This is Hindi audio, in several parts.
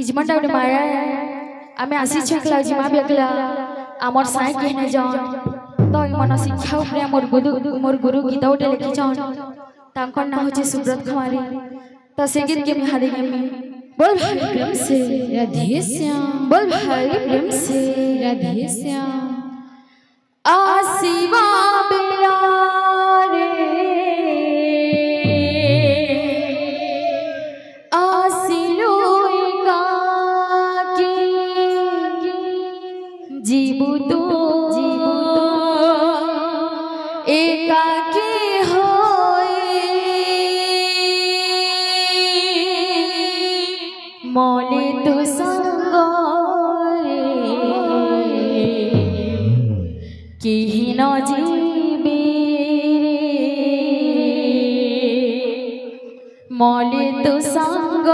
इजमंटा उड़े माया आमे आसी छकला जिमा बेकला आमर साई कहने जान तो मन शिक्षा उपरे मोर गुरु गीता उठे लिखि जान तांकर ना होचे सुब्रत कुमारी तो से गीत के मिहादी में बोल भाई प्रेम से राधे श्याम बोल भाई प्रेम से राधे श्याम आसीवा बेला रे आसिलो एकाकी जीवु तो एकाकी मले तो संग केहि न जीवे मले तो संग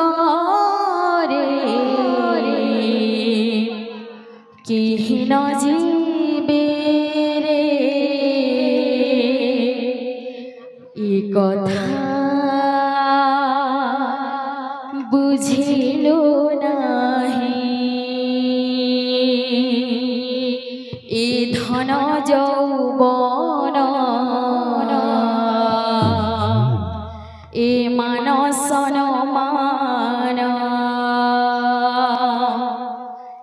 केहि न जीवे ए कथा बुझिलो ए धन यौवन ए मानसन मान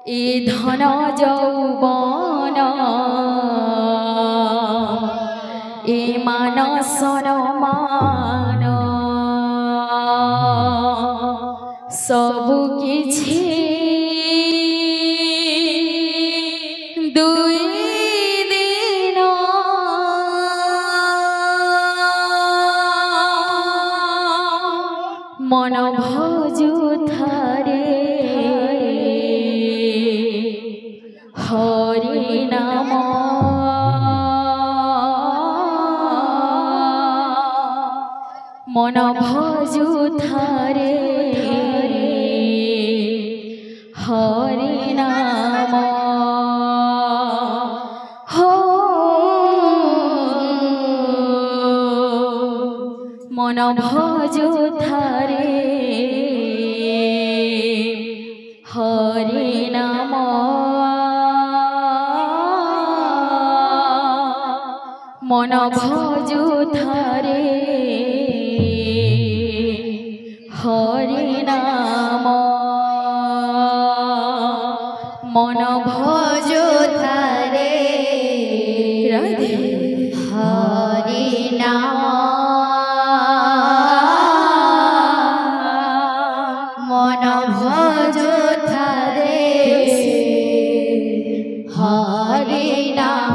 ए धन यौवन ए मानसन मान सबु किछि मन भजु थारे हरि नाम मन भजु थारे हरि नाम हो मन भजु थारे हरि नाम मन भजु थारे हरि नाम मन भजु थारे राधे हरि नाम मन भजो थारे हरि नाम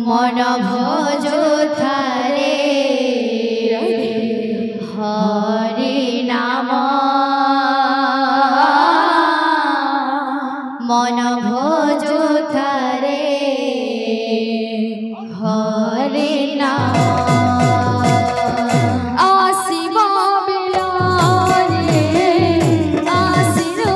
मन भजो थारे हरि नाम मन भजो थारे हरि नाम आसीवा बेला रे आसिलो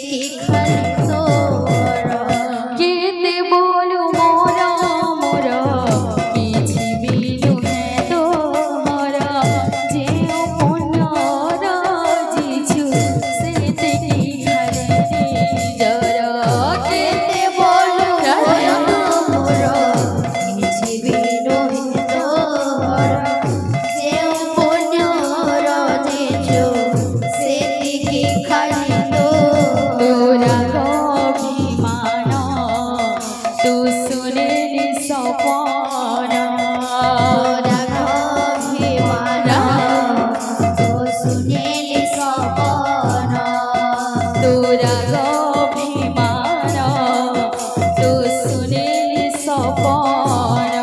কি খালি তোর কেতে বলু মোর মোর কিছু বিনু হে তোর যে পুনর জিছু সেতে কি খালি নিজর কেতে বলু মোর কিছু বিনু তোর যে পুণ্যর দিছু সেতি কি খালি তোরা অভিমান তু শুনিলি সপন শুনেলি সপন তোরা অভিমান তু শুনিলি সপন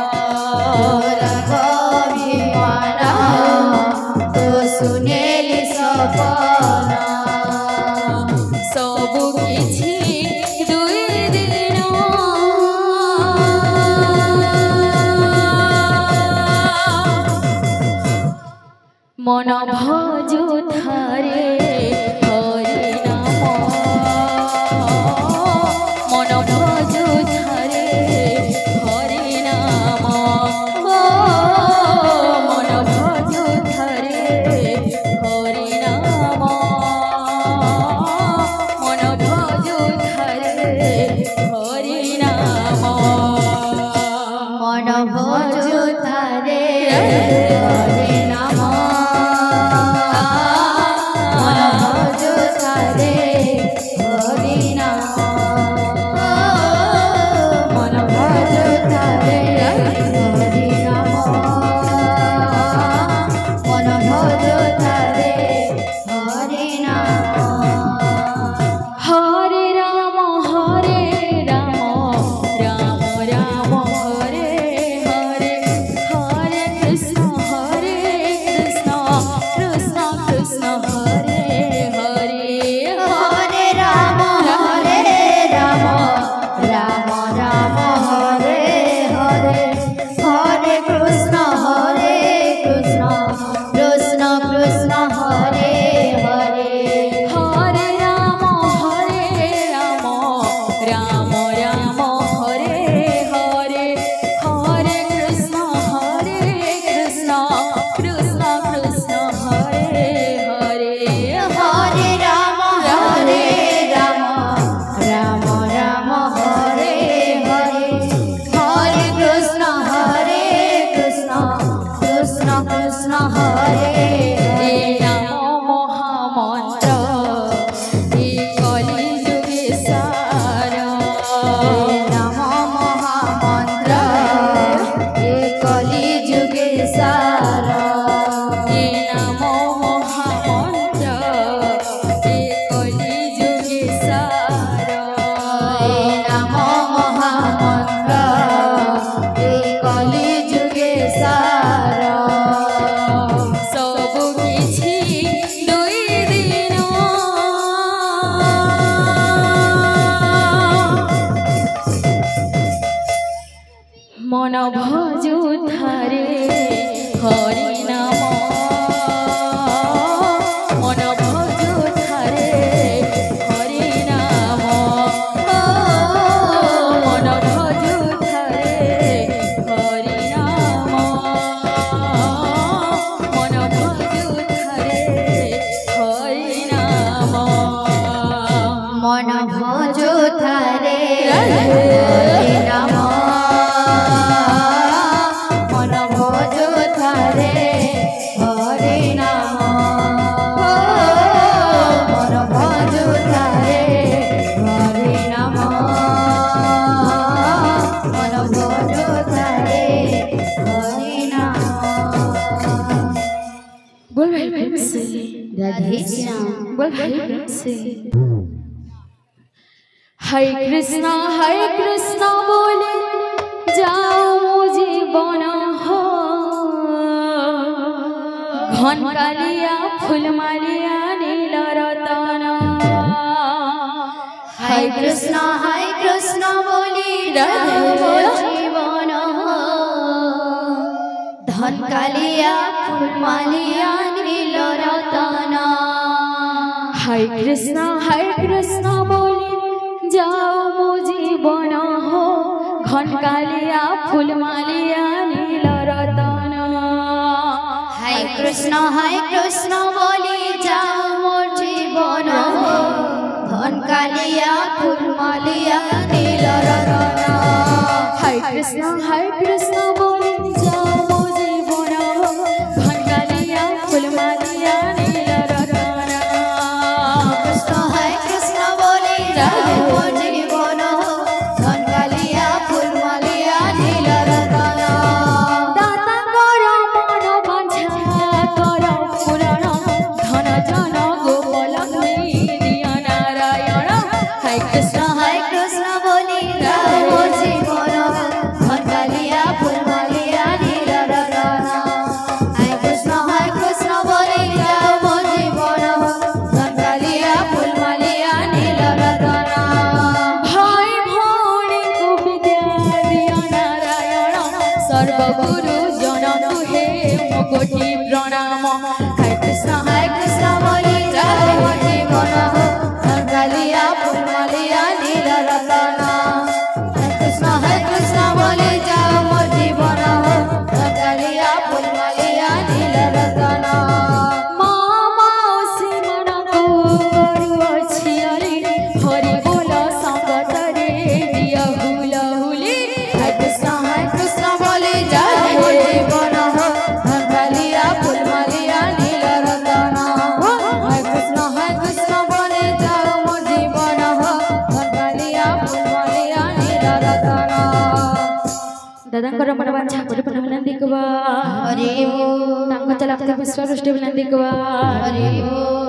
শুনেলি সপন সবু কিছু দুই দিন মন ভজু ধারে হরি নাম মন ভজু ধারে হরি নাম মন ভজু ধারে হরি নাম মন ভজু ধারে হরি নাম মন ভজু ধারে হরে নাম মন ভজু ধারে হরি নাম মন ভজু ধারে হরি নাম মন ভজু ধারে হরি নাম হরে রাম রাম রাম হরে হরে হরে কৃষ্ণ কৃষ্ণ কৃষ্ণ হরে হরে হরে রাম রাম রাম হরে হরে হরে কৃষ্ণ কৃষ্ণ কৃষ্ণ হরে হরে হরে রাম রাম রাম হরে হরে হরে কৃষ্ণ কৃষ্ণ কৃষ্ণ কৃষ্ণ হরে হরে হরে রাম রাম রাম হরে হরে হরে কৃষ্ণ কৃষ্ণ কৃষ্ণ হরে এ নাম মহামন্ত্র এ কলি যুগে সার নাম মহামন্ত্র এ কলি যুগে সার এ নাম মহামন্ত্র এ কলি যুগে সার এ নাম মহামন্ত্র এ কলি যুগে সার সবু কিছু দুই দিন মন ভজু ধারে হরি নাম মন ভজু ধারে হরি নাম মন ভজু ধারে হরি নাম মন ভজু ধারে হরি নাম মন ভজু ধারে হরে নাম মন ভজু ধারে হরে নাম মন ভজু ধারে হরে নাম মন ভজু ধারে হরে নাম बोल भाई प्रेम से राधे श्याम बोल भाई प्रेम से हरे कृष्ण बोले जाओ जीवन हो घन कालिया फूल मालिया नील रतन हरे कृष्ण बोली राधे जीवन धन कालिया फूल मालिया नील रतन हरे कृष्ण बोले जाओ मो जीवन हो घन कालिया फूल मालिया नील रतन हरे कृष्ण बोले जाओ मोर जीवन हो धन कालिया फूल मालिया नील रतन हरे कृष्ण बोले जाओ मो जीवन हो घन कालिया फूल मालिया नील रतन कृष्ण बोले जाओ मोर जीवन हो धन कालिया फूल मालिया नील रतन दाता करो मन वांछा करो पुराण धन जन गोपाल दिया नारायण हरे कृष्ण बोले जाओ मोर जीवन हो धन कालिया फूल मालिया नील रतन हरे कृष्ण बोले जाओ मोर जीवन हो धन कालिया फूल मालिया नील रतन भाई भौणी को विद्या दिया नारायण सर्वगुरु जन तुहे मो कोटि प्रणाम हरे कृष्ण बोले जाओ मोर जीवन हो धन कालिया फूल मालिया नील रतन हरे कृष्ण बोले जाओ मोर जीवन हो धन कालिया फूल मालिया नील रतन मासी मन को गरु छियाली हरि बोल संगत रे दिया हुला हुली हरे कृष्ण बोले जाओ मोर जीवन हो धन कालिया फूल मालिया नील रतन हरे कृष्ण बोले जाओ मोर जीवन हो धन कालिया फूल मालिया नील रतन दादांकर मन वांछा कोटि पुनः नंदी कुवा हरि बोल तांको चलाते पुष्प वृष्टि नंदी कुवा हरि बोल